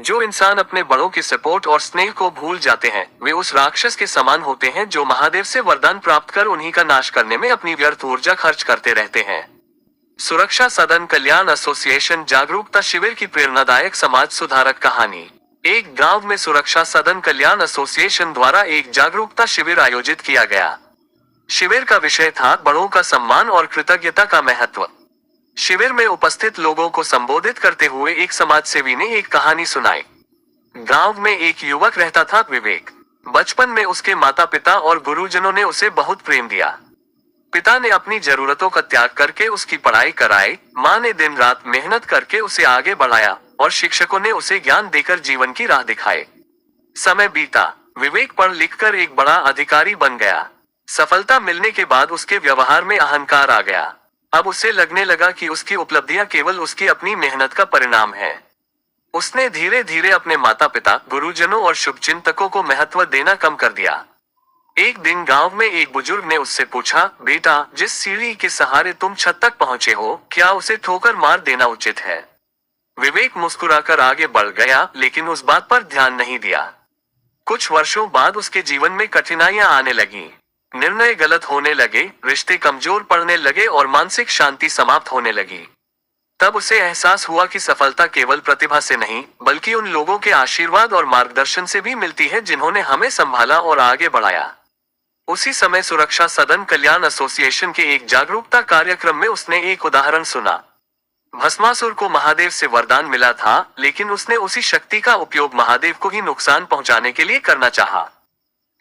जो इंसान अपने बड़ों की सपोर्ट और स्नेह को भूल जाते हैं, वे उस राक्षस के समान होते हैं जो महादेव से वरदान प्राप्त कर उन्हीं का नाश करने में अपनी व्यर्थ ऊर्जा खर्च करते रहते हैं। सुरक्षा सदन कल्याण एसोसिएशन जागरूकता शिविर की प्रेरणादायक समाज सुधारक कहानी। एक गांव में सुरक्षा सदन कल्याण एसोसिएशन द्वारा एक जागरूकता शिविर आयोजित किया गया। शिविर का विषय था बड़ों का सम्मान और कृतज्ञता का महत्व। शिविर में उपस्थित लोगों को संबोधित करते हुए एक समाजसेवी ने एक कहानी सुनाई। गांव में एक युवक रहता था विवेक। बचपन में उसके माता पिता और गुरुजनों ने उसे बहुत प्रेम दिया। पिता ने अपनी जरूरतों का त्याग करके उसकी पढ़ाई कराई, माँ ने दिन रात मेहनत करके उसे आगे बढ़ाया और शिक्षकों ने उसे ज्ञान देकर जीवन की राह दिखाई। समय बीता, विवेक पढ़ लिखकर एक बड़ा अधिकारी बन गया। सफलता मिलने के बाद उसके व्यवहार में अहंकार आ गया। अब उसे लगने लगा कि उसकी उपलब्धियां केवल उसकी अपनी मेहनत का परिणाम है। उसने धीरे धीरे अपने माता पिता, गुरुजनों और शुभचिंतकों को महत्व देना कम कर दिया। एक दिन गांव में एक बुजुर्ग ने उससे पूछा, बेटा, जिस सीढ़ी के सहारे तुम छत तक पहुंचे हो, क्या उसे ठोकर मार देना उचित है? विवेक मुस्कुराकर आगे बढ़ गया, लेकिन उस बात पर ध्यान नहीं दिया। कुछ वर्षों बाद उसके जीवन में कठिनाइयां आने लगी। निर्णय गलत होने लगे, रिश्ते कमजोर पड़ने लगे और मानसिक शांति समाप्त होने लगी। तब उसे एहसास हुआ कि सफलता केवल प्रतिभा से नहीं, बल्कि उन लोगों के आशीर्वाद और मार्गदर्शन से भी मिलती है जिन्होंने हमें संभाला और आगे बढ़ाया। उसी समय सुरक्षा सदन कल्याण एसोसिएशन के एक जागरूकता कार्यक्रम में उसने एक उदाहरण सुना। भस्मासुर को महादेव से वरदान मिला था, लेकिन उसने उसी शक्ति का उपयोग महादेव को ही नुकसान पहुंचाने के लिए करना चाहा।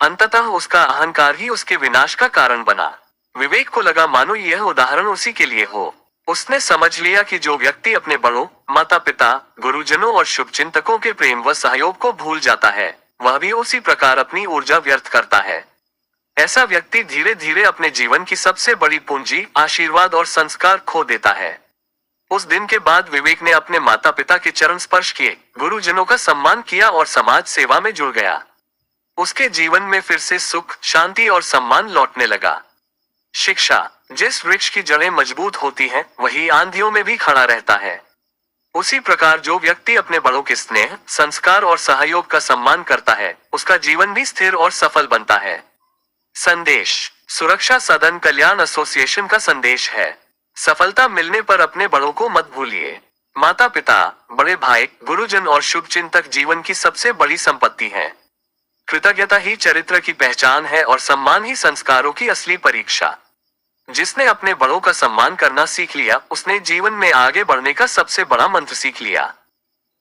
अंततः उसका अहंकार ही उसके विनाश का कारण बना। विवेक को लगा मानो यह उदाहरण उसी के लिए हो। उसने समझ लिया कि जो व्यक्ति अपने बड़ों, माता पिता, गुरुजनों और शुभचिंतकों के प्रेम व सहयोग को भूल जाता है, वह भी उसी प्रकार अपनी ऊर्जा व्यर्थ करता है। ऐसा व्यक्ति धीरे धीरे अपने जीवन की सबसे बड़ी पूंजी, आशीर्वाद और संस्कार खो देता है। उस दिन के बाद विवेक ने अपने माता पिता के चरण स्पर्श किए, गुरुजनों का सम्मान किया और समाज सेवा में जुड़ गया। उसके जीवन में फिर से सुख, शांति और सम्मान लौटने लगा। शिक्षा। जिस वृक्ष की जड़ें मजबूत होती हैं, वही आंधियों में भी खड़ा रहता है। उसी प्रकार जो व्यक्ति अपने बड़ों के स्नेह, संस्कार और सहयोग का सम्मान करता है, उसका जीवन भी स्थिर और सफल बनता है। संदेश। सुरक्षा सदन कल्याण एसोसिएशन का संदेश है, सफलता मिलने पर अपने बड़ों को मत भूलिए। माता पिता, बड़े भाई, गुरुजन और शुभचिंतक जीवन की सबसे बड़ी संपत्ति है। कृतज्ञता ही चरित्र की पहचान है और सम्मान ही संस्कारों की असली परीक्षा। जिसने अपने बड़ों का सम्मान करना सीख लिया, उसने जीवन में आगे बढ़ने का सबसे बड़ा मंत्र सीख लिया।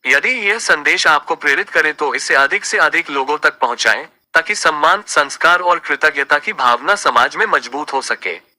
यदि यह संदेश आपको प्रेरित करे तो इसे अधिक से अधिक लोगों तक पहुंचाएं, ताकि सम्मान, संस्कार और कृतज्ञता की भावना समाज में मजबूत हो सके।